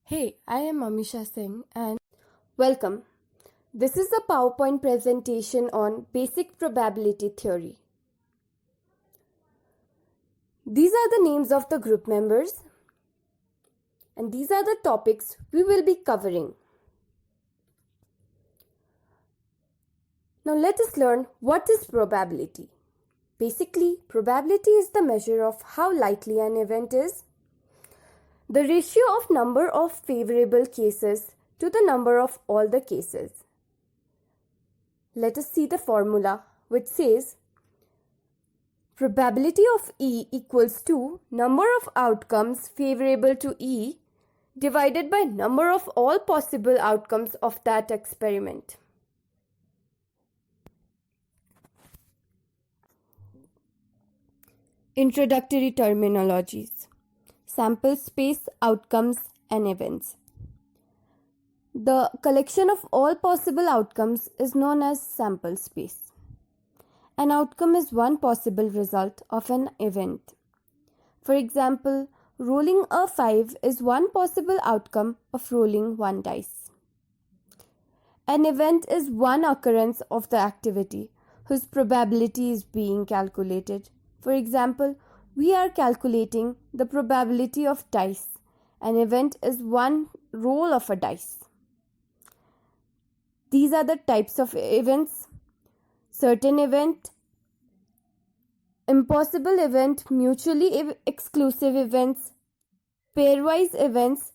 Hey, I am Amisha Singh and welcome. This is a PowerPoint presentation on basic probability theory. These are the names of the group members and these are the topics we will be covering. Now let us learn what is probability. Basically, probability is the measure of how likely an event is. The ratio of number of favorable cases to the number of all the cases. Let us see the formula which says probability of E equals to number of outcomes favorable to E divided by number of all possible outcomes of that experiment. Introductory terminologies: sample space, outcomes, and events. The collection of all possible outcomes is known as sample space. An outcome is one possible result of an event. For example, rolling a 5 is one possible outcome of rolling one dice. An event is one occurrence of the activity whose probability is being calculated. For example, we are calculating the probability of dice. An event is one roll of a dice. These are the types of events: certain event, impossible event, mutually exclusive events, pairwise events,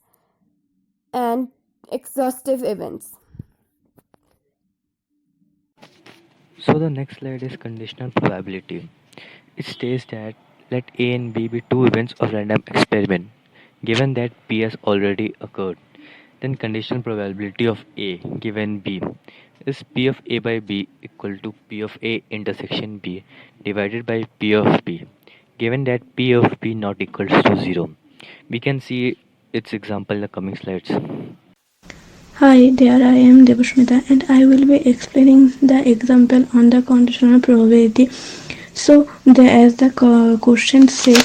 and exhaustive events. So the next slide is conditional probability. It states that let A and B be two events of random experiment, given that P has already occurred. Then conditional probability of A given B is P of A by B equal to P of A intersection B divided by P of B, given that P of B not equals to 0. We can see its example in the coming slides. Hi, there I am Devasmita and I will be explaining the example on the conditional probability. So, as the question says,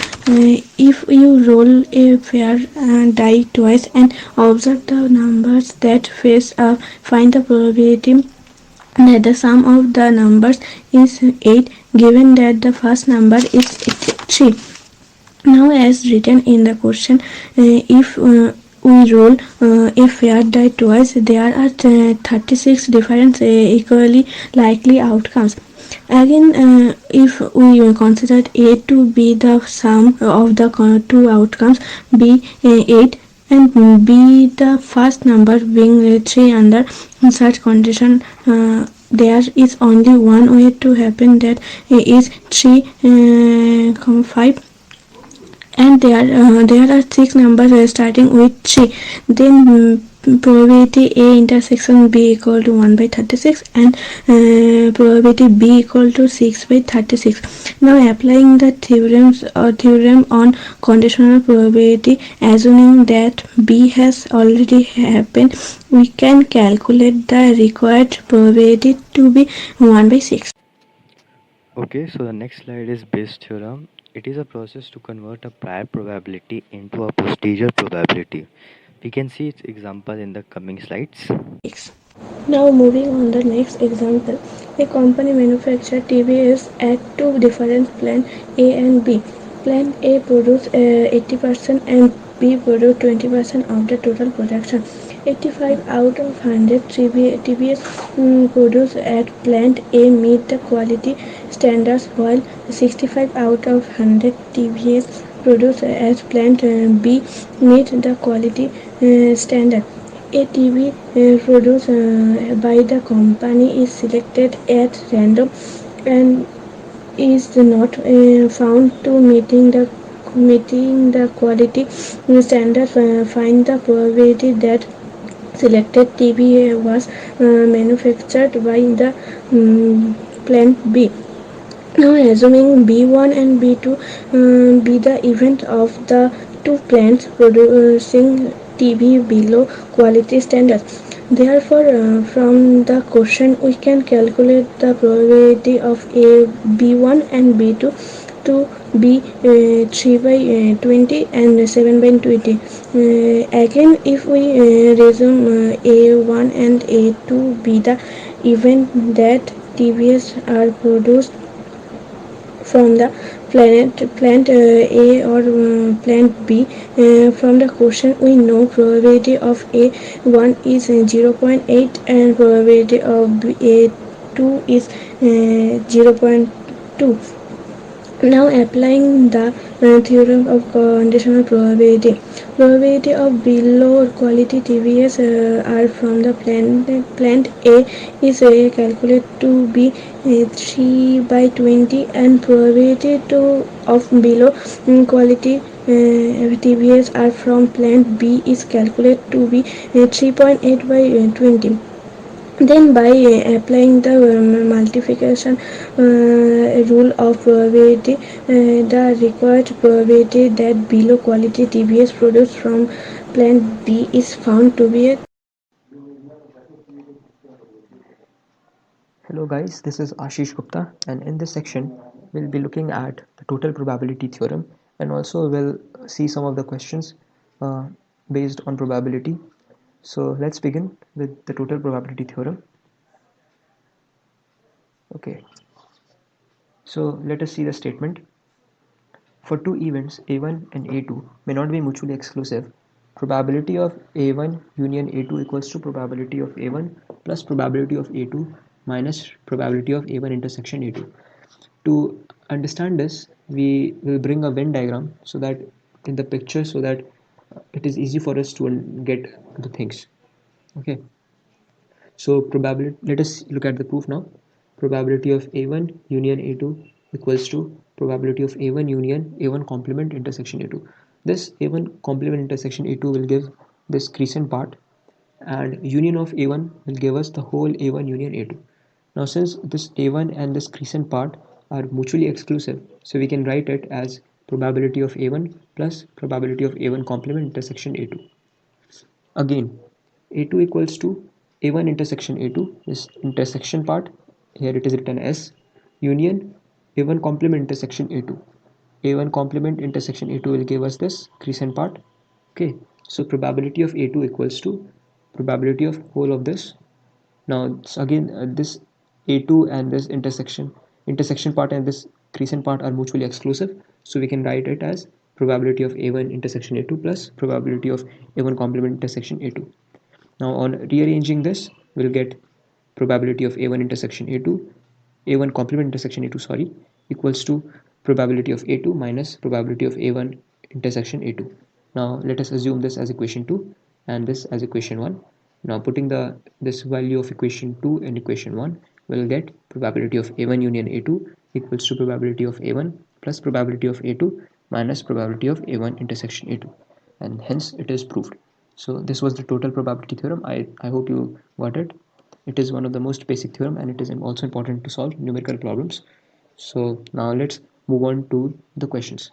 if you roll a pair die twice and observe the numbers that face up, find the probability that the sum of the numbers is 8, given that the first number is 3. Now, as written in the question, if we roll a fair die twice, there are 36 different equally likely outcomes. Again, if we consider A to be the sum of the two outcomes, B 8 and B the first number being 3, under such condition, there is only one way to happen, that is 3, 5, and there are 6 numbers starting with 3. Then probability A intersection B equal to 1 by 36 and probability B equal to 6 by 36. Now applying the theorem on conditional probability, assuming that B has already happened, we can calculate the required probability to be 1 by 6. Okay, so the next slide is Bayes' theorem. It is a process to convert a prior probability into a posterior probability. We can see its example in the coming slides. Now moving on the next example, a company manufactures TVs at two different plants A and B. Plant A produces 80% and B produces 20% of the total production. 85 out of 100 TVs produced at plant A meet the quality standards, while 65 out of 100 TVs produced at plant B meet the quality standard. A TV produced by the company is selected at random and is not found to meeting the quality standards. Find the probability that selected TV was manufactured by the plant B. Now assuming B1 and B2 be the event of the two plants producing TV below quality standards. Therefore, from the question we can calculate the probability of A B1 and B2 to be 3 by 20 and 7 by 20. Again, if we resume A1 and A2 be the event that TVS are produced from the plant A or plant B. From the question we know probability of A1 is 0.8 and probability of A2 is 0.2. Now applying the theorem of conditional probability. Probability of below quality TVS are from the plant A is calculated to be 3 by 20 and probability of below quality TVS are from plant B is calculated to be 3.8 by 20. Then by applying the multiplication rule of probability, the required probability that below quality TVS produced from plant B is found to be a. Hello guys, this is Ashish Gupta, and in this section we'll be looking at the total probability theorem, and also we'll see some of the questions uh, based on probability. So let's begin with the total probability theorem. Okay, so let us see the statement. For two events A1 and A2 may not be mutually exclusive, probability of A1 union A2 equals to probability of A1 plus probability of A2 minus probability of A1 intersection A2. To understand this, we will bring a Venn diagram so that in the picture, so that it is easy for us to get the things. Okay, so probability, let us look at the proof now. Probability of A1 union A2 equals to probability of A1 union A1 complement intersection A2. This A1 complement intersection A2 will give this crescent part, and union of A1 will give us the whole A1 union A2. Now since this A1 and this crescent part are mutually exclusive, so we can write it as probability of A1 plus probability of A1 complement intersection A2. Again, A2 equals to A1 intersection A2, this intersection part, here it is written as union A1 complement intersection A2. A1 complement intersection A2 will give us this crescent part. Okay, so probability of A2 equals to probability of whole of this. Now again, this A2 and this intersection part and this crescent part are mutually exclusive, so we can write it as probability of A1 intersection A2 plus probability of A1 complement intersection A2. Now on rearranging this, we'll get probability of A1 intersection A2, A1 complement intersection A2, sorry, equals to probability of A2 minus probability of A1 intersection A2. Now let us assume this as equation 2 and this as equation 1. Now putting this value of equation 2 in equation 1, we'll get probability of A1 union A2 equals to probability of A1 plus probability of A2 minus probability of A1 intersection A2, and hence it is proved. So this was the total probability theorem. I hope you got it. It is one of the most basic theorem, and it is also important to solve numerical problems. So now let's move on to the questions.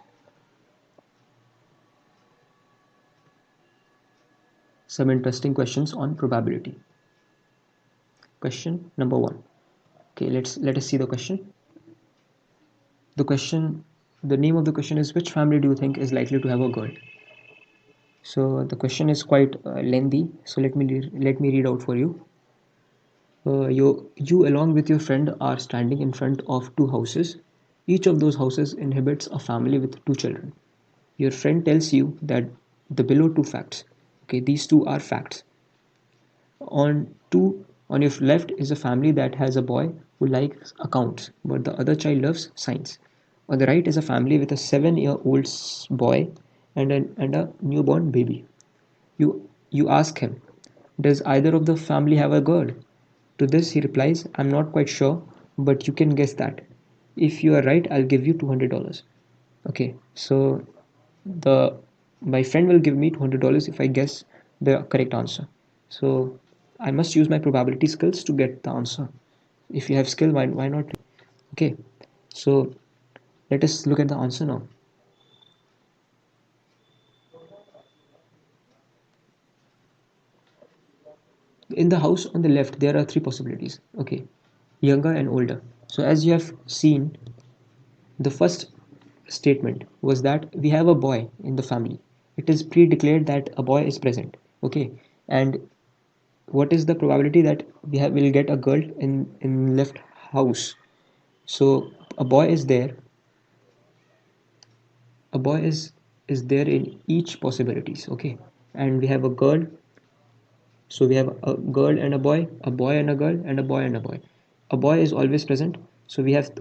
Some interesting questions on probability. Question number 1. Okay, let us see the question. The name of the question is, which family do you think is likely to have a girl? So the question is quite lengthy, so let me read out for you. You along with your friend are standing in front of two houses. Each of those houses inhabits a family with two children. Your friend tells you that the below two facts. Okay, these two are facts. On your left is a family that has a boy who likes accounts, but the other child loves science. On the right is a family with a 7-year-old boy and a newborn baby. You ask him, does either of the family have a girl? To this he replies, I'm not quite sure, but you can guess that. If you are right, I'll give you $200. Okay, so the my friend will give me $200 if I guess the correct answer. So I must use my probability skills to get the answer. If you have skill, why not? Okay, so let us look at the answer now. In the house on the left, there are three possibilities. Okay, younger and older. So as you have seen, the first statement was that we have a boy in the family. It is pre-declared that a boy is present. Okay, and what is the probability that will get a girl in left house? So a boy is there. A boy is there in each possibilities. Okay, and we have a girl. So we have a girl and a boy and a girl, and a boy and a boy. A boy is always present. So we have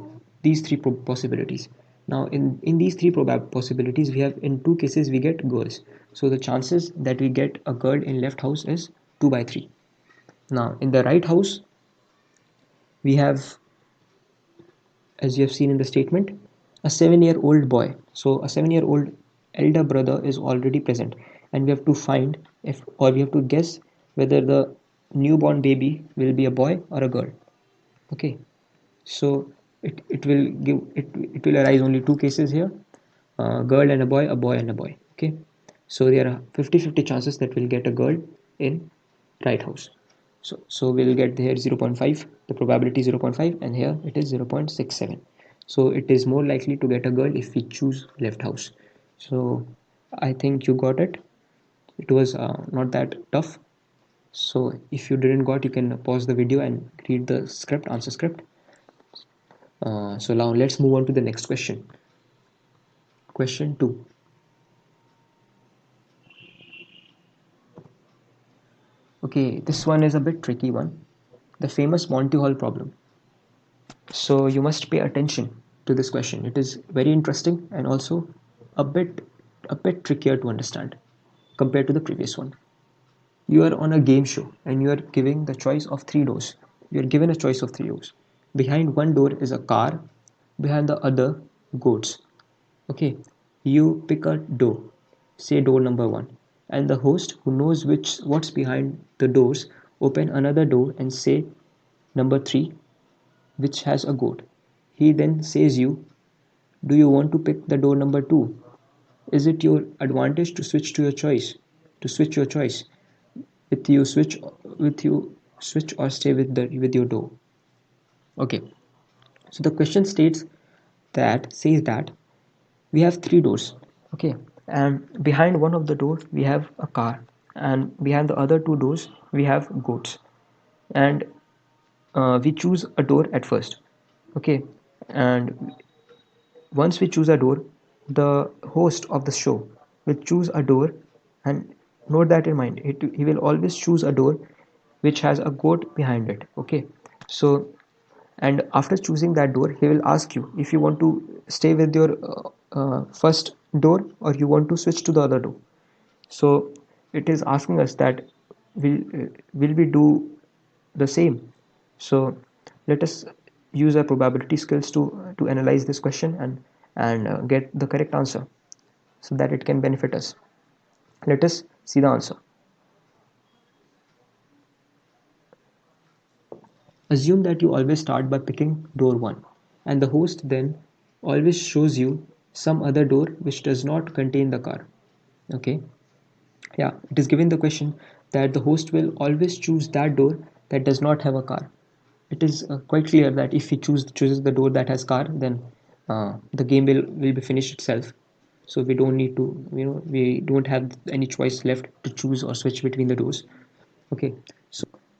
these three possibilities. Now in these three possibilities, we have in two cases we get girls. So the chances that we get a girl in left house is 2 by 3. Now in the right house, we have, as you have seen in the statement, a 7-year-old boy. So a 7-year-old elder brother is already present, and we have to find if, or we have to guess whether the newborn baby will be a boy or a girl. Okay, so it will give it will arise only two cases here: a girl and a boy and a boy. Okay, so there are 50-50 chances that we'll get a girl in right house. So we'll get here 0.5, the probability 0.5, and here it is 0.67. So it is more likely to get a girl if we choose left house. So I think you got it. It was not that tough. So if you didn't got, you can pause the video and read the script, answer script. So now let's move on to the next question. Question 2. Okay, this one is a bit tricky one. The famous Monty Hall problem. So you must pay attention to this question. It is very interesting and also a bit trickier to understand compared to the previous one. You are on a game show and you are giving the choice of three doors. You are given a choice of three doors. Behind one door is a car, behind the other goats. Okay, you pick a door, say door number 1, and the host who knows what's behind the doors open another door and say number 3, which has a goat. He then says you, do you want to pick the door number 2? Is it your advantage to switch to your choice? To switch your choice? With you switch or stay with your door. Okay. So the question says that we have three doors. Okay. And behind one of the doors we have a car, and behind the other two doors we have goats. And we choose a door at first. Okay. And once we choose a door, the host of the show will choose a door, and note that in mind. He will always choose a door which has a goat behind it. Okay, so and after choosing that door, he will ask you if you want to stay with your first door or you want to switch to the other door. So it is asking us that will we do the same? So let us use our probability skills to analyze this question and get the correct answer so that it can benefit us. Let us see the answer. Assume that you always start by picking door 1, and the host then always shows you some other door which does not contain the car. Okay, yeah, it is given the question that the host will always choose that door that does not have a car. It is quite clear that if he chooses the door that has car, then the game will be finished itself. So we don't need to, we don't have any choice left to choose or switch between the doors. Okay,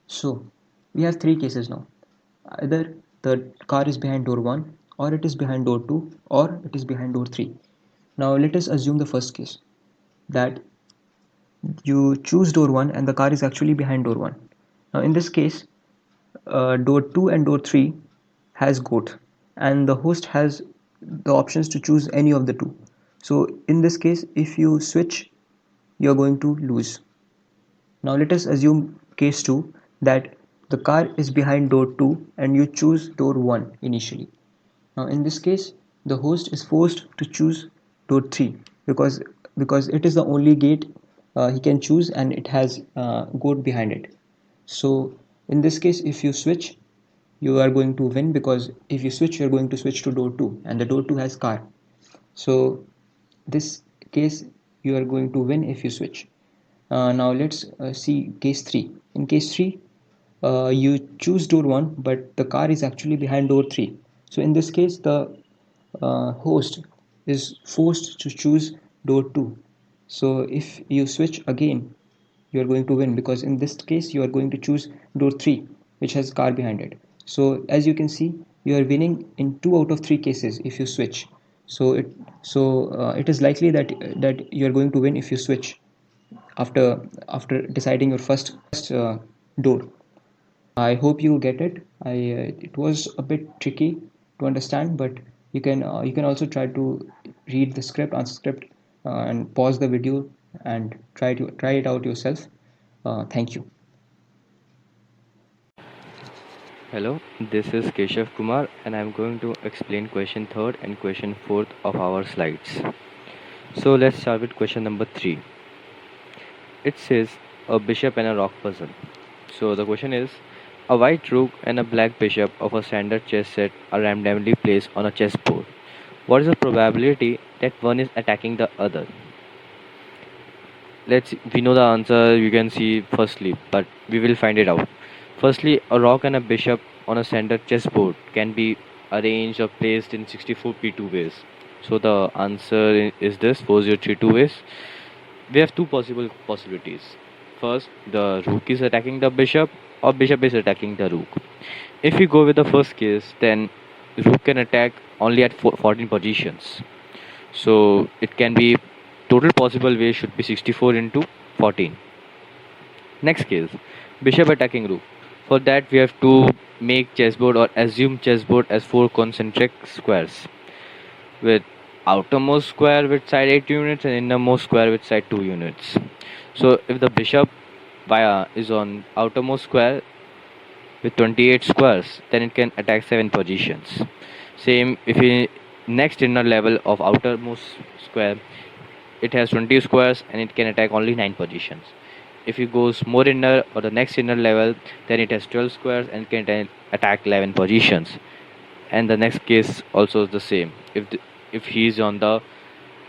so we have three cases now. Either the car is behind door 1, or it is behind door 2, or it is behind door 3. Now let us assume the first case, that you choose door 1 and the car is actually behind door 1. Now in this case, door 2 and door 3 has goat, and the host has the options to choose any of the two. So in this case, if you switch, you're going to lose. Now let us assume case 2, that the car is behind door 2 and you choose door 1 initially. Now in this case, the host is forced to choose door 3 because it is the only gate he can choose, and it has goat behind it. So in this case, if you switch, you are going to win, because if you switch, you are going to switch to door 2, and the door 2 has car. So this case, you are going to win if you switch. Now let's see case 3. In case 3, you choose door 1, but the car is actually behind door 3. So in this case, the host is forced to choose door 2. So if you switch again, you are going to win, because in this case you are going to choose door 3, which has car behind it. So as you can see, you are winning in 2 out of 3 cases if you switch. So it is likely that you are going to win if you switch after deciding your first door. I hope you get it. It was a bit tricky to understand, but you can also try to read the script, unscript, and pause the video and try it out yourself. Thank you. Hello, this is Keshav Kumar and I'm going to explain question 3rd and question 4th of our slides. So let's start with question number 3. It says a bishop and a rook puzzle. So the question is, a white rook and a black bishop of a standard chess set are randomly placed on a chessboard. What is the probability that one is attacking the other? We know the answer, you can see firstly, but we will find it out. Firstly, a rook and a bishop on a standard chessboard can be arranged or placed in 64p2 ways. So the answer is this 4032 ways. We have two possibilities. First, the rook is attacking the bishop or bishop is attacking the rook. If we go with the first case, then rook can attack only at 14 positions. So it can be total possible ways should be 64 into 14. Next case, bishop attacking rook. For that we have to make chessboard or assume chessboard as 4 concentric squares with outermost square with side 8 units and innermost square with side 2 units. So if the bishop is on outermost square with 28 squares, then it can attack 7 positions. Same if we next inner level of outermost square, it has 20 squares and it can attack only 9 positions. If it goes more inner or the next inner level, then it has 12 squares and can attack 11 positions. And the next case also is the same. If he is on the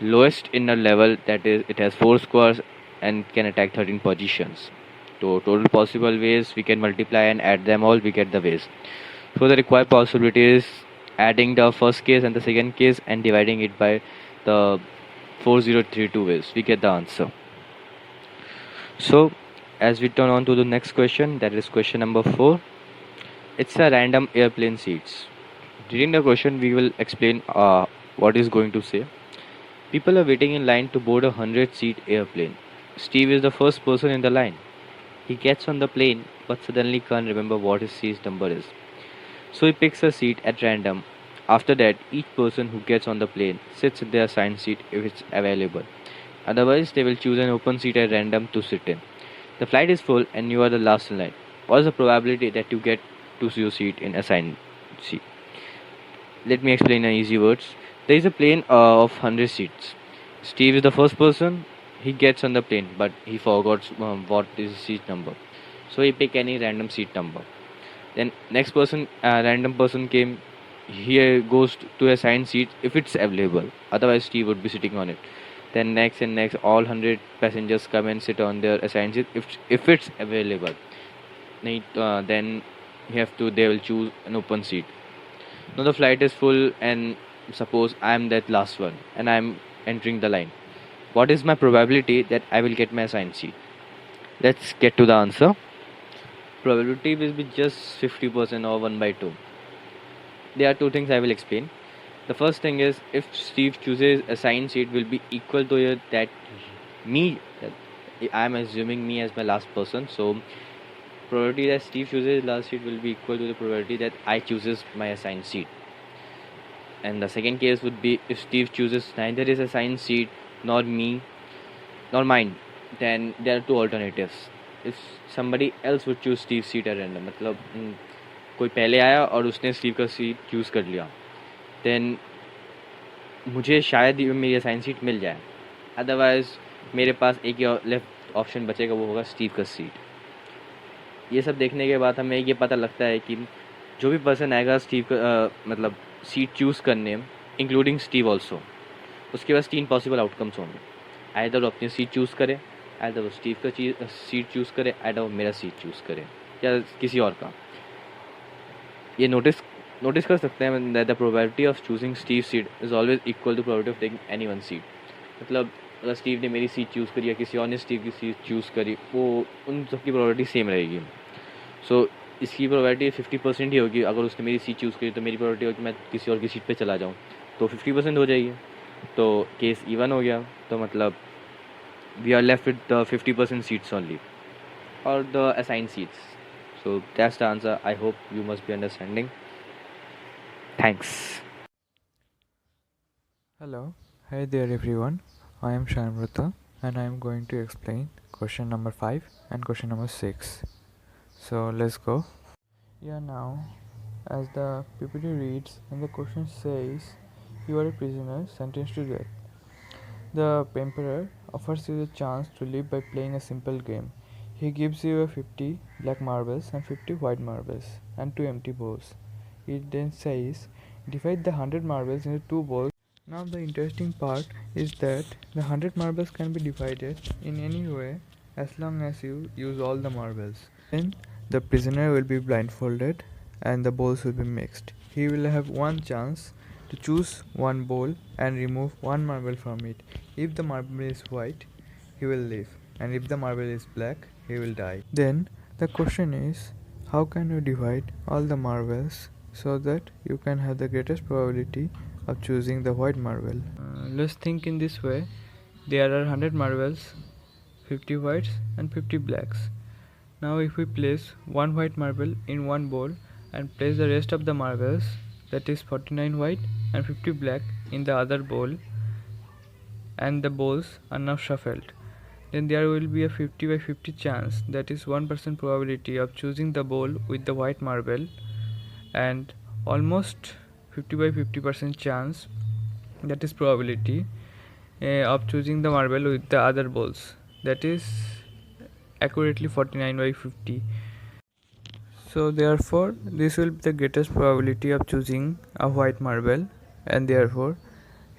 lowest inner level, that is, it has 4 squares and can attack 13 positions. So total possible ways we can multiply and add them all, we get the ways. So the required possibility is adding the first case and the second case and dividing it by the 4032 ways, we get the answer. So as we turn on to the next question, that is question number 4. It's a random airplane seats. During the question we will explain what is going to say. People are waiting in line to board a 100-seat airplane. Steve is the first person in the line. He gets on the plane but suddenly can't remember what his seat number is. So he picks a seat at random. After that, each person who gets on the plane sits in their assigned seat if it's available. Otherwise, they will choose an open seat at random to sit in. The flight is full and you are the last in line. What is the probability that you get to your seat in assigned seat? Let me explain in easy words. There is a plane of 100 seats. Steve is the first person. He gets on the plane, but he forgot what is his seat number. So he pick any random seat number. Then next person, random person came. He goes to assigned seat if it's available. Otherwise, Steve would be sitting on it. Then next and next, all 100 passengers come and sit on their assigned seat if it's available. Then they will choose an open seat. Now the flight is full and suppose I am that last one and I am entering the line. What is my probability that I will get my assigned seat? Let's get to the answer. Probability will be just 50% or 1 by 2. There are two things I will explain. The first thing is, if Steve chooses assigned seat will be equal to that I am assuming me as my last person, so probability that Steve chooses last seat will be equal to the probability that I chooses my assigned seat. And the second case would be if Steve chooses neither his assigned seat nor mine, then there are two alternatives. If somebody else would choose Steve's seat at random, मतलब कोई पहले आया और उसने Steve का seat choose कर लिया, then मुझे शायद मेरी असाइन सीट मिल जाए. अदरवाइज़ मेरे पास एक ही लेफ्ट ऑप्शन बचेगा, वो होगा स्टीव का सीट. ये सब देखने के बाद हमें ये पता लगता है कि जो भी पर्सन आएगा स्टीव का मतलब सीट चूज़ करने, इंक्लूडिंग स्टीव ऑल्सो, उसके पास 3 पॉसिबल आउटकम्स होंगे. आइदर वो अपनी सीट चूज़ करे, आइदर वो स्टीव का सीट चूज़ करे, आइदर वो मेरा सीट चूज़ करे या किसी और का. ये नोटिस नोटिस कर सकते हैं that the probability of choosing Steve seat is always equal to probability of taking any one seat. मतलब अगर स्टीव ने मेरी सीट चूज़ करी या किसी और ने स्टीव की सीट चूज़ करी, वो उन सबकी प्रोबेबिलिटी सेम रहेगी. सो इसकी प्रोबेबिलिटी 50% ही होगी. अगर उसने मेरी सीट चूज़ करी तो मेरी प्रोबेबिलिटी होगी मैं किसी और की सीट पे चला जाऊँ, तो 50% हो जाएगी. तो केस इवन हो गया. तो मतलब we are left with the 50% seats only और the assigned seats. So that's the answer. I hope you must be understanding. Thanks. Hello, hey there everyone. I am Shamruta and I am going to explain question number 5 and question number 6. So let's go. Yeah, now as the PPT reads and the question says, you are a prisoner sentenced to death. The emperor offers you the chance to live by playing a simple game. He gives you a 50 black marbles and 50 white marbles and 2 empty bowls. It then says, divide the 100 marbles into 2 bowls. Now the interesting part is that the 100 marbles can be divided in any way as long as you use all the marbles. Then the prisoner will be blindfolded and the bowls will be mixed. He will have one chance to choose one bowl and remove one marble from it. If the marble is white, he will live, and if the marble is black, he will die. Then the question is, how can you divide all the marbles so that you can have the greatest probability of choosing the white marble? Let's think in this way. There are 100 marbles, 50 whites and 50 blacks. Now if we place one white marble in one bowl and place the rest of the marbles, that is 49 white and 50 black, in the other bowl, and the bowls are now shuffled, then there will be a 50 by 50 chance, that is 1% probability of choosing the bowl with the white marble, and almost 50 by 50% chance, that is probability of choosing the marble with the other bowls, that is accurately 49 by 50. So therefore this will be the greatest probability of choosing a white marble, and therefore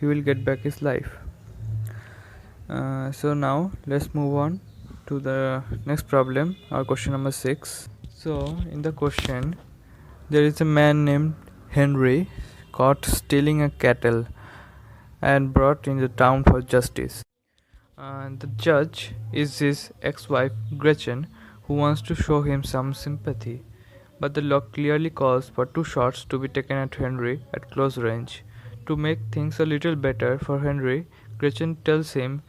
he will get back his life. So now let's move on to the next problem, or question number 6. So in the question, there is a man named Henry caught stealing a cattle and brought in the town for justice. The judge is his ex-wife Gretchen, who wants to show him some sympathy, but the law clearly calls for 2 shots to be taken at Henry at close range. To make things a little better for Henry, Gretchen tells him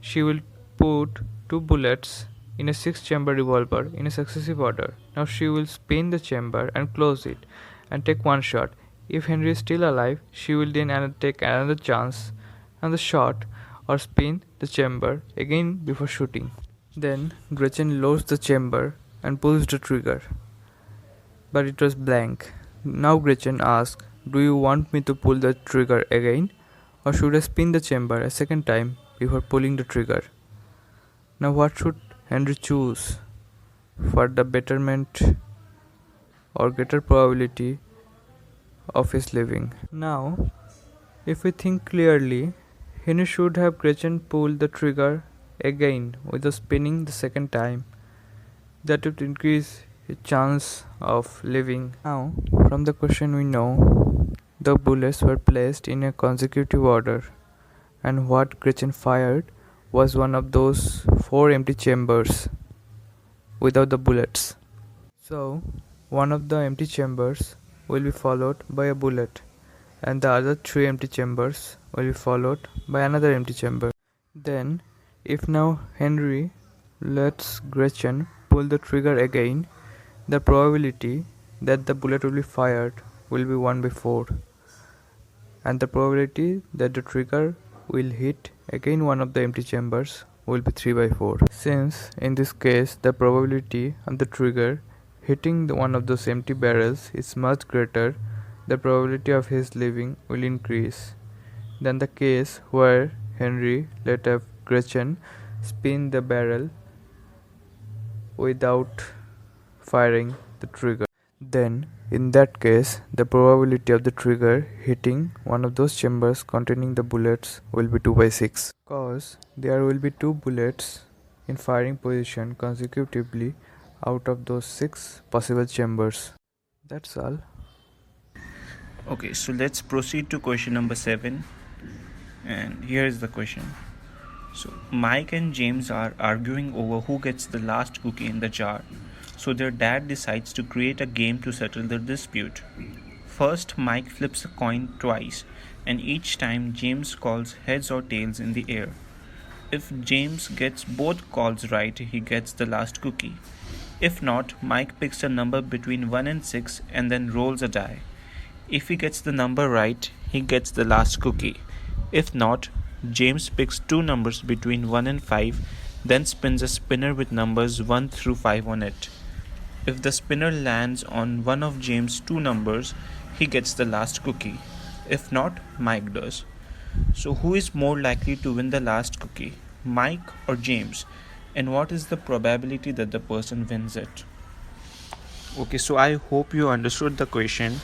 she will put 2 bullets in a 6-chamber revolver in a successive order. Now she will spin the chamber and close it and take 1 shot. If Henry is still alive, she will then take another chance and the shot, or spin the chamber again before shooting. Then Gretchen loads the chamber and pulls the trigger, but it was blank. Now Gretchen asks, do you want me to pull the trigger again, or should I spin the chamber a second time before pulling the trigger? Now what should Henry choose for the betterment or greater probability of his living? Now, if we think clearly, Henry should have Gretchen pull the trigger again without spinning the second time. That would increase his chance of living. Now, from the question we know, the bullets were placed in a consecutive order, and what Gretchen fired was one of those 4 empty chambers without the bullets. So, one of the empty chambers will be followed by a bullet, and the other 3 empty chambers will be followed by another empty chamber. Then, if now Henry lets Gretchen pull the trigger again, the probability that the bullet will be fired will be 1 by 4, and the probability that the trigger will hit again one of the empty chambers will be 3 by 4. Since in this case the probability of the trigger hitting one of those empty barrels is much greater, the probability of his living will increase than the case where Henry let Gretchen spin the barrel without firing the trigger. Then, in that case, the probability of the trigger hitting one of those chambers containing the bullets will be 2 by 6, cause there will be 2 bullets in firing position consecutively out of those 6 possible chambers. That's all. Okay, so let's proceed to question number 7. And here is the question. So Mike and James are arguing over who gets the last cookie in the jar. So their dad decides to create a game to settle the dispute. First, Mike flips a coin twice, and each time James calls heads or tails in the air. If James gets both calls right, he gets the last cookie. If not, Mike picks a number between 1 and 6 and then rolls a die. If he gets the number right, he gets the last cookie. If not, James picks two numbers between 1 and 5, then spins a spinner with numbers 1 through 5 on it. If the spinner lands on one of James' two numbers, he gets the last cookie. If not, Mike does. So who is more likely to win the last cookie, Mike or James? And what is the probability that the person wins it? Okay, so I hope you understood the question.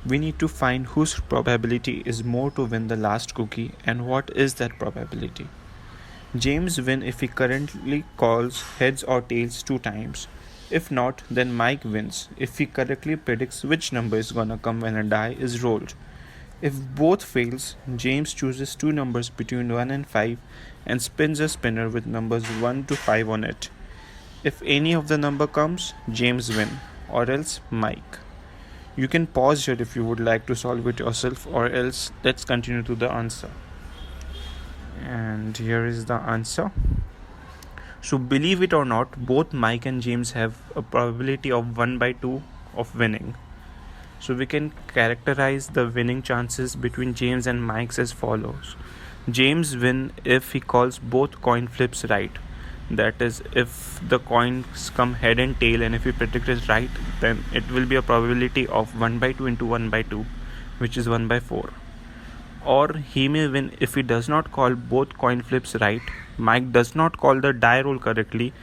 We need to find whose probability is more to win the last cookie and what is that probability. James wins if he correctly calls heads or tails 2 times. If not, then Mike wins if he correctly predicts which number is gonna come when a die is rolled. If both fails, James chooses two numbers between 1 and 5 and spins a spinner with numbers 1 to 5 on it. If any of the number comes, James wins, or else Mike. You can pause here if you would like to solve it yourself, or else let's continue to the answer. And here is the answer. So believe it or not, both Mike and James have a probability of 1 by 2 of winning. So we can characterize the winning chances between James and Mike's as follows. James wins if he calls both coin flips right. That is, if the coins come head and tail, and if he predicts it right, then it will be a probability of 1 by 2 into 1 by 2, which is 1 by 4. Or he may win if he does not call both coin flips right, Mike does not call the die roll correctly,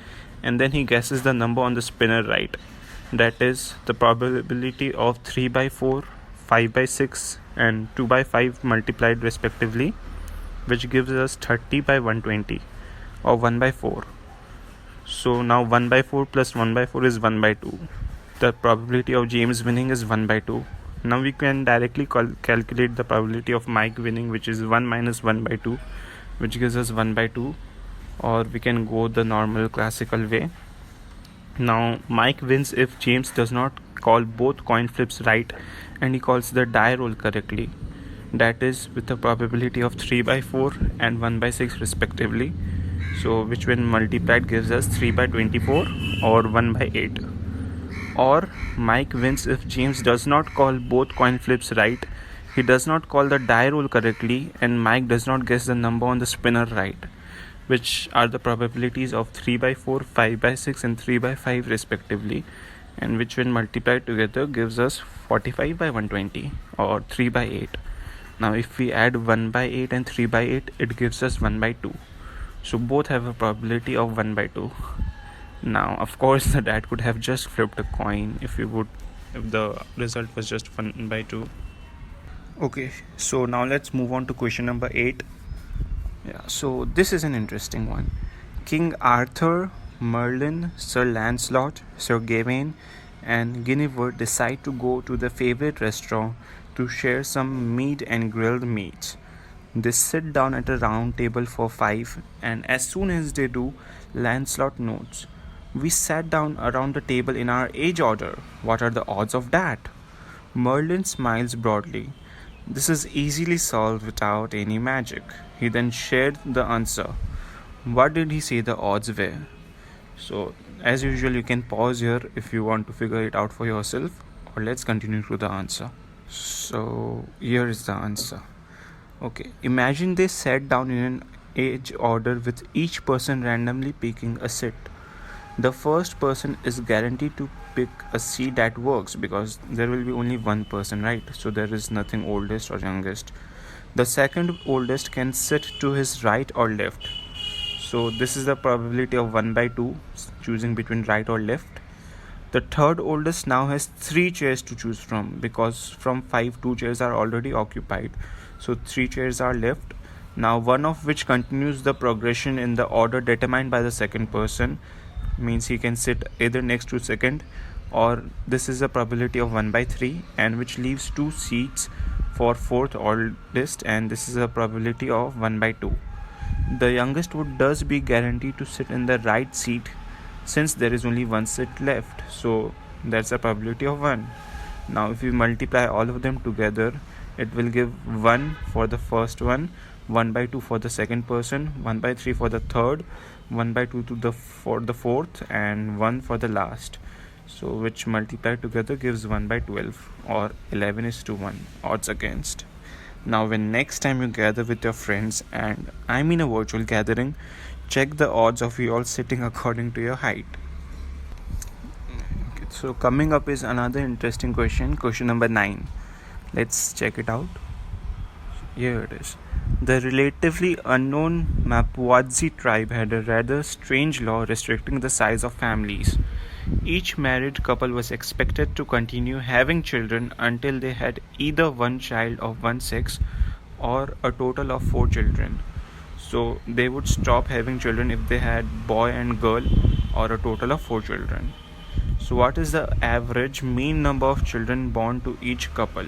and then he guesses the number on the spinner right. That is the probability of 3 by 4, 5 by 6 and 2 by 5 multiplied respectively, which gives us 30 by 120 or 1 by 4. So now 1 by 4 plus 1 by 4 is 1 by 2. The probability of James winning is 1 by 2. Now we can directly calculate the probability of Mike winning, which is 1 minus 1 by 2, which gives us 1 by 2, or we can go the normal classical way. Now Mike wins if James does not call both coin flips right and he calls the die roll correctly. That is with a probability of 3 by 4 and 1 by 6 respectively. So which when multiplied gives us 3 by 24 or 1 by 8. Or Mike wins if James does not call both coin flips right, he does not call the die roll correctly, and Mike does not guess the number on the spinner right, which are the probabilities of 3 by 4, 5 by 6 and 3 by 5 respectively, and which when multiplied together gives us 45 by 120 or 3 by 8. Now if we add 1 by 8 and 3 by 8, it gives us 1 by 2. So both have a probability of 1 by 2. Now of course the dad could have just flipped a coin if the result was just 1 by 2. Okay, so now let's move on to question number 8. So this is an interesting one. King Arthur, Merlin, Sir Lancelot, Sir Gawain and Guinevere decide to go to their favorite restaurant to share some meat and grilled meats. They sit down at a round table for 5, and as soon as they do, Lancelot notes, "We sat down around the table in our age order. What are the odds of that?" Merlin smiles broadly. This is easily solved without any magic. He then shared the answer. What did he say the odds were? So as usual, you can pause here if you want to figure it out for yourself, or let's continue to the answer. So here is the answer. Okay, imagine they sat down in an age order with each person randomly picking a seat. The first person is guaranteed to pick a seat that works because there will be only one person, right? So there is nothing oldest or youngest. The second oldest can sit to his right or left. So this is the probability of 1 by 2, choosing between right or left. The third oldest now has 3 chairs to choose from because from 5, 2 chairs are already occupied. So 3 chairs are left. Now one of which continues the progression in the order determined by the second person, means he can sit either next to second or this is a probability of 1 by 3, and which leaves 2 seats for fourth oldest, and this is a probability of 1 by 2. The youngest would thus be guaranteed to sit in the right seat since there is only one seat left, so that's a probability of 1. Now if we multiply all of them together, it will give 1 for the first one, 1 by 2 for the second person, 1 by 3 for the third, 1 by 2 for the fourth, and 1 for the last. So which multiplied together gives 1 by 12, or 11:1, odds against. Now when next time you gather with your friends, and I mean a virtual gathering, check the odds of you all sitting according to your height. Okay, so coming up is another interesting question number 9. Let's check it out. Here it is. The relatively unknown Mapuadzi tribe had a rather strange law restricting the size of families. Each married couple was expected to continue having children until they had either one child of one sex or a total of 4 children. So they would stop having children if they had boy and girl or a total of 4 children. So what is the average mean number of children born to each couple?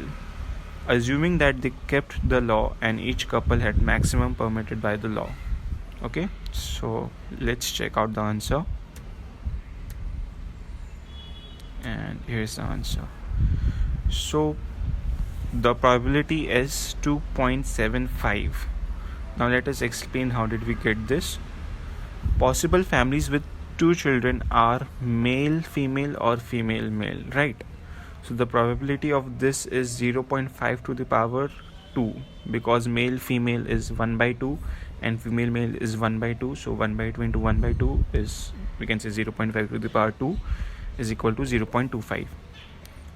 Assuming that they kept the law and each couple had maximum permitted by the law. Okay, so let's check out the answer. And here's the answer. So the probability is 2.75. Now let us explain how did we get this. Possible families with 2 children are male female or female male, right? So the probability of this is 0.5 to the power 2, because male female is 1 by 2 and female male is 1 by 2. So 1 by 2 into 1 by 2 is, we can say, 0.5 to the power 2 is equal to 0.25.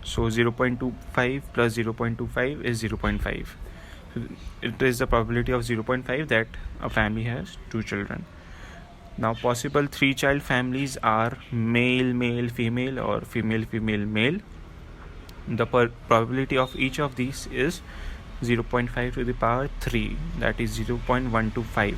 So 0.25 plus 0.25 is 0.5. So it is the probability of 0.5 that a family has 2 children. Now possible 3-child families are male male female or female female male. The probability of each of these is 0.5 to the power 3, that is 0.125,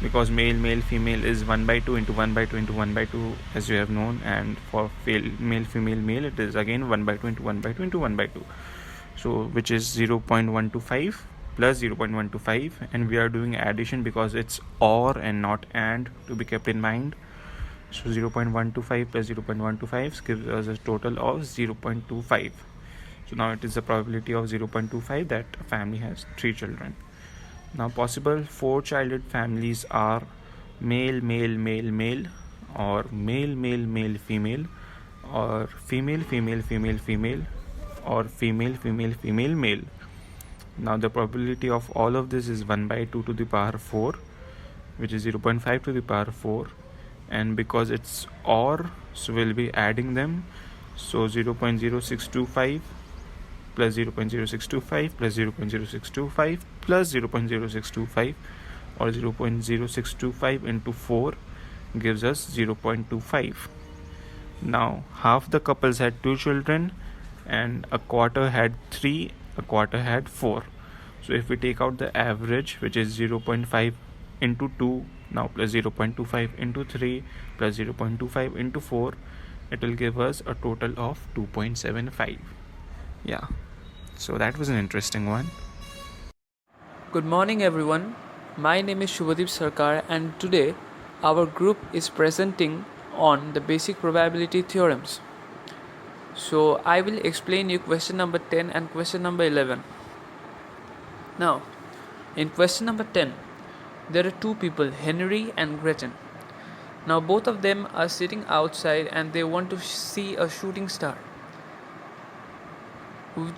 because male male female is 1 by 2 into 1 by 2 into 1 by 2, as you have known, and for male female male it is again 1 by 2 into 1 by 2 into 1 by 2, so which is 0.125 plus 0.125, and we are doing addition because it's or and not and, to be kept in mind. So 0.125 plus 0.125 gives us a total of 0.25. So now it is the probability of 0.25 that a family has 3 children. Now possible 4-childed families are male male male male, or male male male female, or female female female female, or female female female male. Now the probability of all of this is 1 by 2 to the power 4, which is 0.5 to the power 4, and because it's or, so we'll be adding them. So 0.0625 plus 0.0625 plus 0.0625 plus 0.0625, or 0.0625 into 4 gives us 0.25. Now half the couples had 2 children and a quarter had 3, a quarter had 4. So if we take out the average, which is 0.5 into 2 now plus 0.25 into 3 plus 0.25 into 4, it will give us a total of 2.75. Yeah, so that was an interesting one. Good morning everyone, my name is Shubhadeep Sarkar, and today our group is presenting on the basic probability theorems. So I will explain you question number 10 and question number 11. Now in question number 10, there are 2 people, Henry and Gretchen. Now both of them are sitting outside and they want to see a shooting star.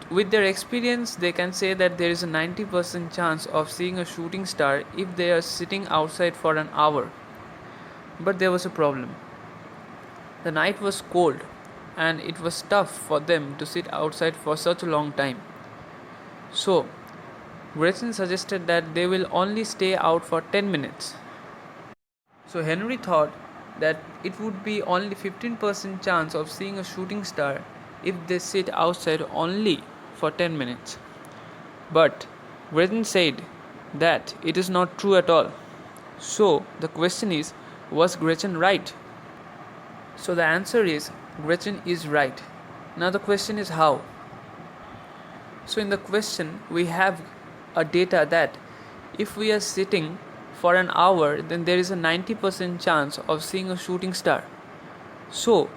With their experience, they can say that there is a 90% chance of seeing a shooting star if they are sitting outside for an hour. But there was a problem. The night was cold and it was tough for them to sit outside for such a long time. So Gretchen suggested that they will only stay out for 10 minutes. So Henry thought that it would be only 15% chance of seeing a shooting star if they sit outside only for 10 minutes. But Gretchen said that it is not true at all. So the question is, was Gretchen right? So the answer is Gretchen is right. Now the question is how? So in the question we have a data that if we are sitting for an hour, then there is a 90% chance of seeing a shooting star. So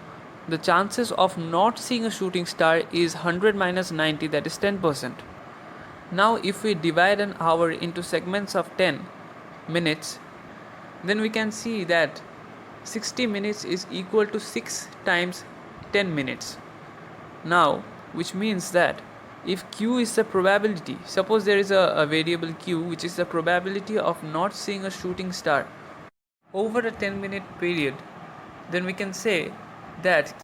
the chances of not seeing a shooting star is 100 minus 90, that is 10%. Now if we divide an hour into segments of 10 minutes, then we can see that 60 minutes is equal to 6 times 10 minutes. Now, which means that if q is the probability, suppose there is a variable q which is the probability of not seeing a shooting star over a 10-minute period, then we can say that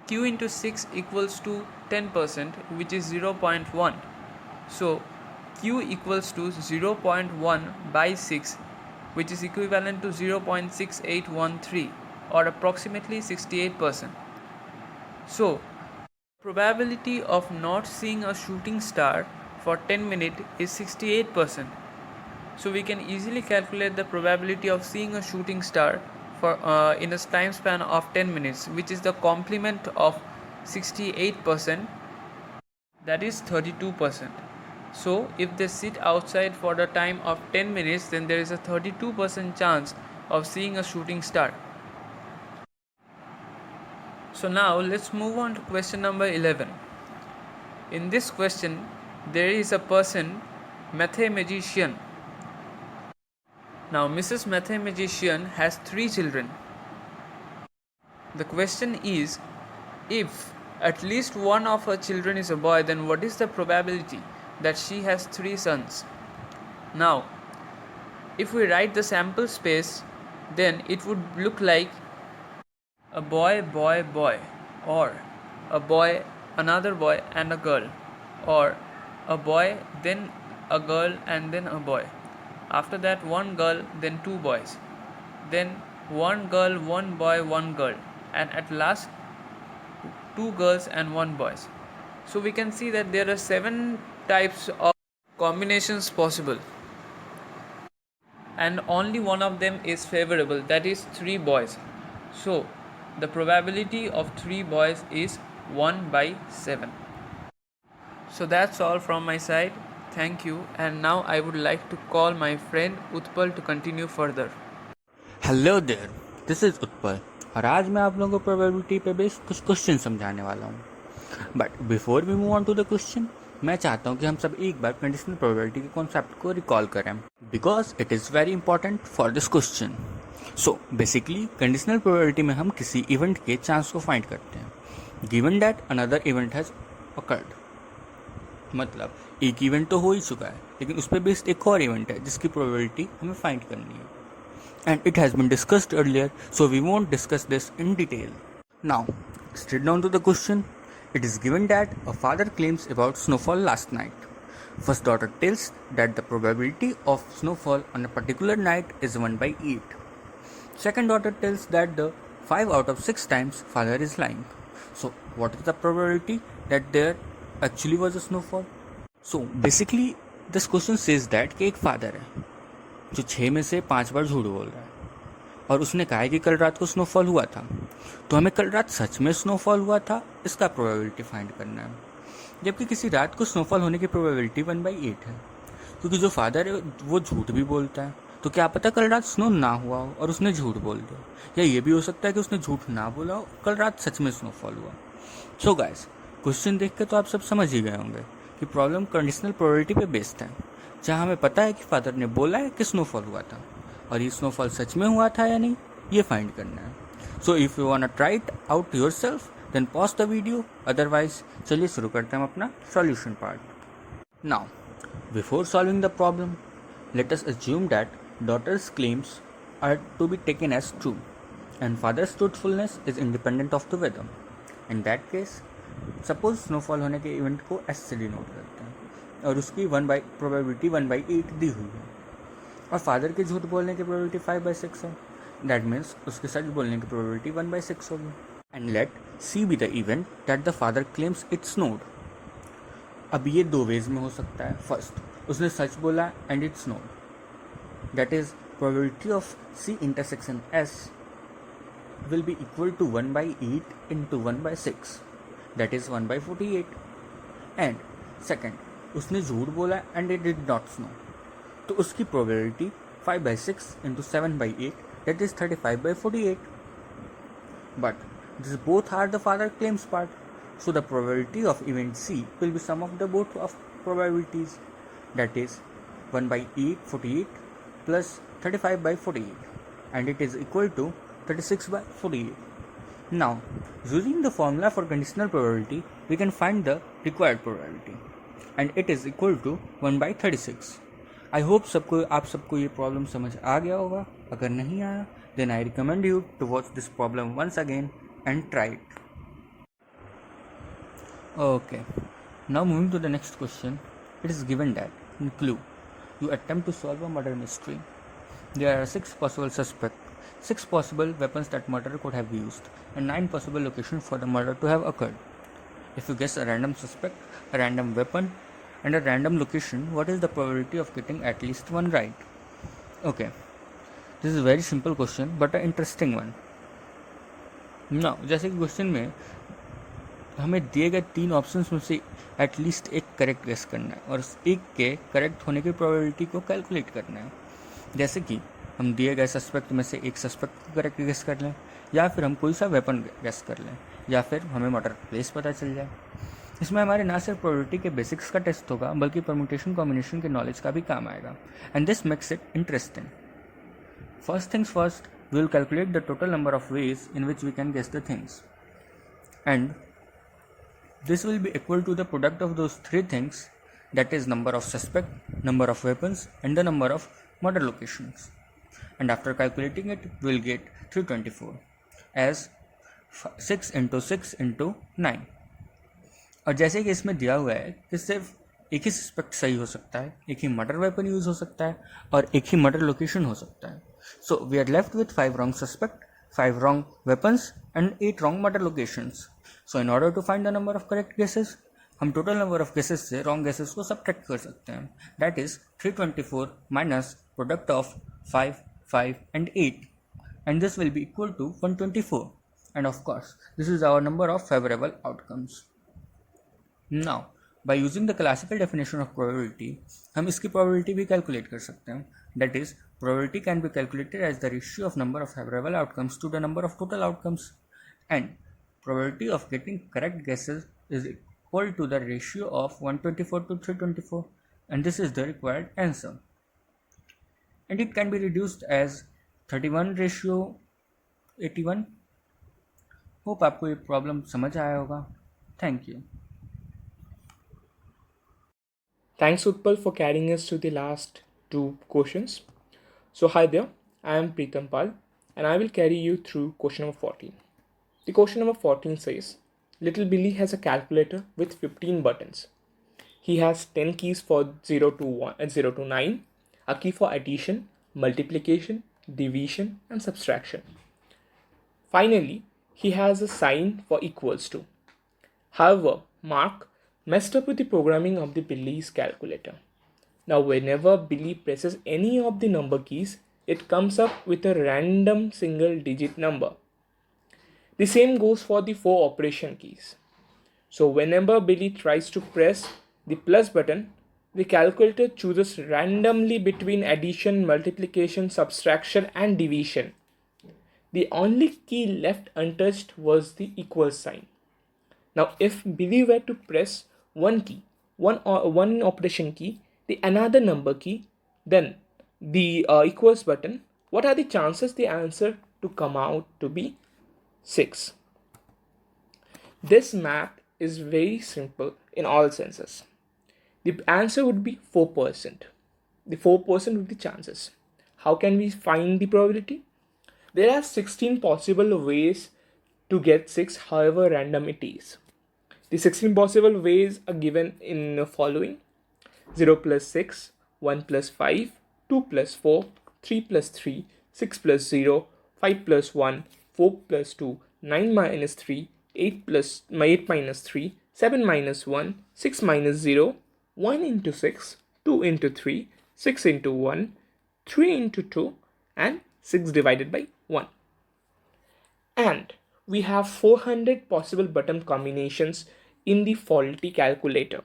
q into 6 equals to 10%, which is 0.1. So q equals to 0.1 by 6, which is equivalent to 0.6813 or approximately 68%. So probability of not seeing a shooting star for 10 minutes is 68%. So we can easily calculate the probability of seeing a shooting star for in a time span of 10 minutes, which is the complement of 68%, that is 32%. So if they sit outside for the time of 10 minutes, then there is a 32% chance of seeing a shooting star. So now let's move on to question number 11. In this question, there is a person, mathematician. Now Mrs. Mathematician has 3 children. The question is, if at least one of her children is a boy, then what is the probability that she has 3 sons? Now, if we write the sample space, then it would look like a boy, boy, boy, or a boy, another boy and a girl, or a boy, then a girl and then a boy. After that, one girl, then 2 boys, then one girl, one boy, one girl, and at last 2 girls and 1 boy. So we can see that there are 7 types of combinations possible, and only one of them is favorable, that is 3 boys. So the probability of 3 boys is 1 by 7. So that's all from my side. Thank you. And now I would like to call my friend Utpal to continue further. Hello there, this is Utpal और आज मैं आप लोगों को probability पे based कुछ question समझाने वाला हूँ। But before we move on to the question, मैं चाहता हूँ कि हम सब एक बार कंडीशनल प्रोबेबिलिटी के कॉन्सेप्ट को रिकॉल करें because it is very important for this question. So basically conditional probability में हम किसी इवेंट के चांस को फाइंड करते हैं given that another event has occurred. मतलब एक इवेंट तो हो ही चुका है, लेकिन उस पर बेस्ड एक और इवेंट है जिसकी प्रोबेबिलिटी हमें फाइंड करनी है, and it has been discussed earlier, so we won't discuss this in detail. Now, straight down to the question. It is given that a father claims about snowfall last night. First daughter tells that the probability of snowfall on a particular night is 1 by 8. Second daughter tells that the 5 out of 6 times father is lying. So, what is the probability that there actually was a snowfall? So, basically, this question says that कि एक father है जो 6 में से 5 बार झूठ बोल रहा है और उसने कहा है कि कल रात को स्नोफॉल हुआ था, तो हमें कल रात सच में स्नोफॉल हुआ था इसका प्रोबेबिलिटी फाइंड करना है। जबकि किसी रात को स्नोफॉल होने की प्रोबेबिलिटी 1/8 है, क्योंकि जो फादर है वो झूठ भी बोलता है, तो क्या पता कल रात स्नो ना हुआ हो और उसने झूठ बोल दिया, या ये भी हो सकता है कि उसने झूठ ना बोला हो, कल रात सच में स्नोफॉल हुआ। सो गाइस, क्वेश्चन देख के तो आप सब समझ ही गए होंगे कि प्रॉब्लम कंडीशनल प्रोबेबिलिटी पे बेस्ड है, जहाँ हमें पता है कि फादर ने बोला है कि स्नोफॉल हुआ था और ये स्नोफॉल सच में हुआ था या नहीं ये फाइंड करना है। So if you want to try it out yourself then pause the video, otherwise चलिए शुरू करते हैं अपना solution part. Now before solving the problem, let us assume that daughter's claims are to be taken as true and father's truthfulness is independent of the weather. In that case suppose snowfall होने के event को S से denote करते हैं और उसकी probability 1/8 दी हुई है, और फादर के झूठ बोलने की प्रोबेबिलिटी 5/6 है। दैट मीन्स उसके सच बोलने की प्रोबेबिलिटी 1/6 होगी। And let C be the event that the father claims it snowed. अब ये 2 वेज में हो सकता है। फर्स्ट, उसने सच बोला and it snowed, that is probability of C intersection S will be equal to 1 by 8 into 1 by 6, that is 1 by 48. And second, उसने झूठ बोला and it did not snow, तो उसकी probability 5 by 6 into 7 by 8, that is 35 by 48. But these both are the father claims part, so the probability of event C will be sum of the both of probabilities, that is 1 by 48 plus 35 by 48, and it is equal to 36 by 48. Now, using the formula for conditional probability, we can find the required probability, and it is equal to 1 by 36. I hope आप सबको ये problem समझ आ गया होगा. अगर नहीं आया, then I recommend you to watch this problem once again and try it. Okay, now moving to the next question. It is given that in clue, you attempt to solve a murder mystery. There are 6 possible suspects, 6 possible weapons that murderer could have used, and 9 possible locations for the murder to have occurred. If you guess a random suspect, a random weapon, and a random location, what is the probability of getting at least one right? Okay, this is a very simple question but an interesting one. Now, जैसे कि question में हमें दिए गए 3 options में से at least एक correct guess करना है और उस एक के करेक्ट होने की प्रोबेबिलिटी को कैलकुलेट करना है. जैसे कि हम दिए गए सस्पेक्ट में से एक सस्पेक्ट को करेक्ट गेस कर लें, या फिर हम कोई सा वेपन गेस कर लें, या फिर हमें मर्डर प्लेस पता चल जाए. इसमें हमारे ना सिर्फ प्रोबेबिलिटी के बेसिक्स का टेस्ट होगा बल्कि परम्यूटेशन कॉम्बिनेशन के नॉलेज का भी काम आएगा, and this makes it interesting. First things first, we will calculate the total number of ways in which we can guess the things, and this will be equal to the product of those 3 things, that is number of suspect, number of weapons, and the number of murder locations. And after calculating it, we will get 324 as 6 into 6 into 9. और जैसे कि इसमें दिया हुआ है कि सिर्फ एक ही सस्पेक्ट सही हो सकता है, एक ही मर्डर वेपन यूज हो सकता है और एक ही मर्डर लोकेशन हो सकता है. So we are left with 5 wrong suspect, 5 wrong weapons and 8 wrong murder locations. So in order to find the number of correct guesses, हम total number of guesses से wrong guesses को subtract कर सकते हैं. That is 324 minus product of 5, 5 and 8, and this will be equal to 124. And of course, this is our number of favorable outcomes. Now, by using the classical definition of probability, हम इसकी probability भी calculate कर सकते हैं. That is, probability can be calculated as the ratio of number of favorable outcomes to the number of total outcomes, and probability of getting correct guesses is equal to the ratio of 124 to 324, and this is the required answer. And it can be reduced as 31 ratio 81. Hope आपको ये problem समझ आया होगा. Thank you. Thanks Utpal for carrying us to the last 2 questions. So hi there, I am Preetham Pal and I will carry you through question number 14. The question number 14 says, little Billy has a calculator with 15 buttons. He has 10 keys for 0 to 9, a key for addition, multiplication, division and subtraction. Finally, he has a sign for equals to. However, Mark messed up with the programming of the Billy's calculator. Now whenever Billy presses any of the number keys, it comes up with a random single digit number. The same goes for the 4 operation keys. So whenever Billy tries to press the plus button, the calculator chooses randomly between addition, multiplication, subtraction and division. The only key left untouched was the equal sign. Now if Billy were to press one key, one operation key, the another number key, then the equals button, what are the chances the answer to come out to be 6? This math is very simple in all senses. The answer would be 4%. The 4% would be chances. How can we find the probability? There are 16 possible ways to get 6, however random it is. The 16 possible ways are given in the following: 0 plus 6, 1 plus 5, 2 plus 4, 3 plus 3, 6 plus 0, 5 plus 1, 4 plus 2, 9 minus 3, 8 minus 3, 7 minus 1, 6 minus 0, 1 into 6, 2 into 3, 6 into 1, 3 into 2, and 6 divided by 1. and we have 400 possible button combinations in the faulty calculator.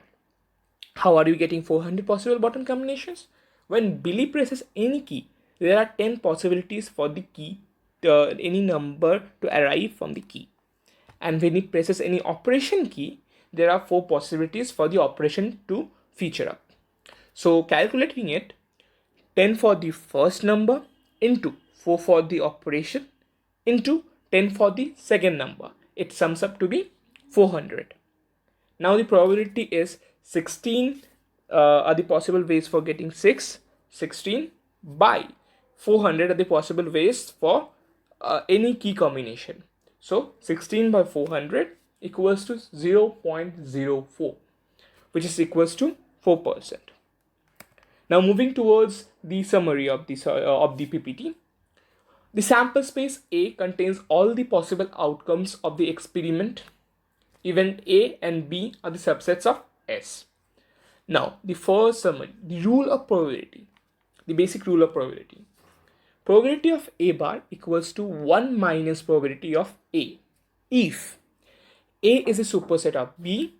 How are you getting 400 possible button combinations? When Billy presses any key, there are 10 possibilities for the key, any number to arrive from the key. And when he presses any operation key, there are 4 possibilities for the operation to feature up. So calculating it, 10 for the first number into 4 for the operation into 10 for the second number. It sums up to be 400. Now the probability is 16 are the possible ways for getting 16 by 400 are the possible ways for any key combination. So 16 by 400 equals to 0.04, which is equals to 4%. Now moving towards the summary of the PPT. The sample space A contains all the possible outcomes of the experiment. Event A and B are the subsets of S. Now, the first summary, the rule of probability, the basic rule of probability. Probability of A bar equals to 1 minus probability of A. If A is a superset of B,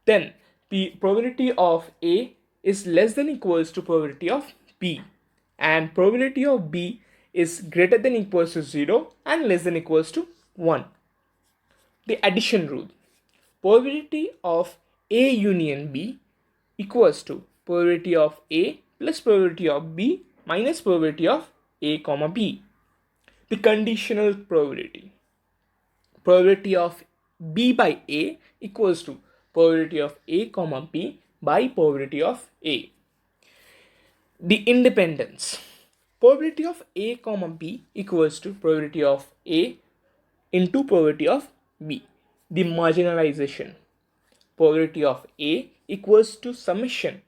then the probability of A is less than equals to probability of B, and probability of B is greater than equals to 0 and less than equals to 1. The addition rule. Probability of A union B equals to probability of A plus probability of B minus probability of A comma B. The conditional probability. Probability of B by A equals to probability of A comma B by probability of A. The independence. Probability of A comma B equals to probability of A into probability of B. The marginalization. Probability of A equals to summation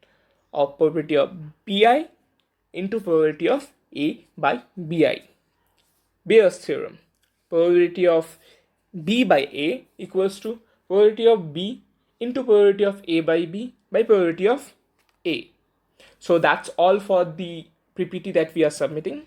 of probability of Bi into probability of A by Bi. Bayes' theorem. Probability of B by A equals to probability of B into probability of A by B by probability of A. So that's all for the PPT that we are submitting.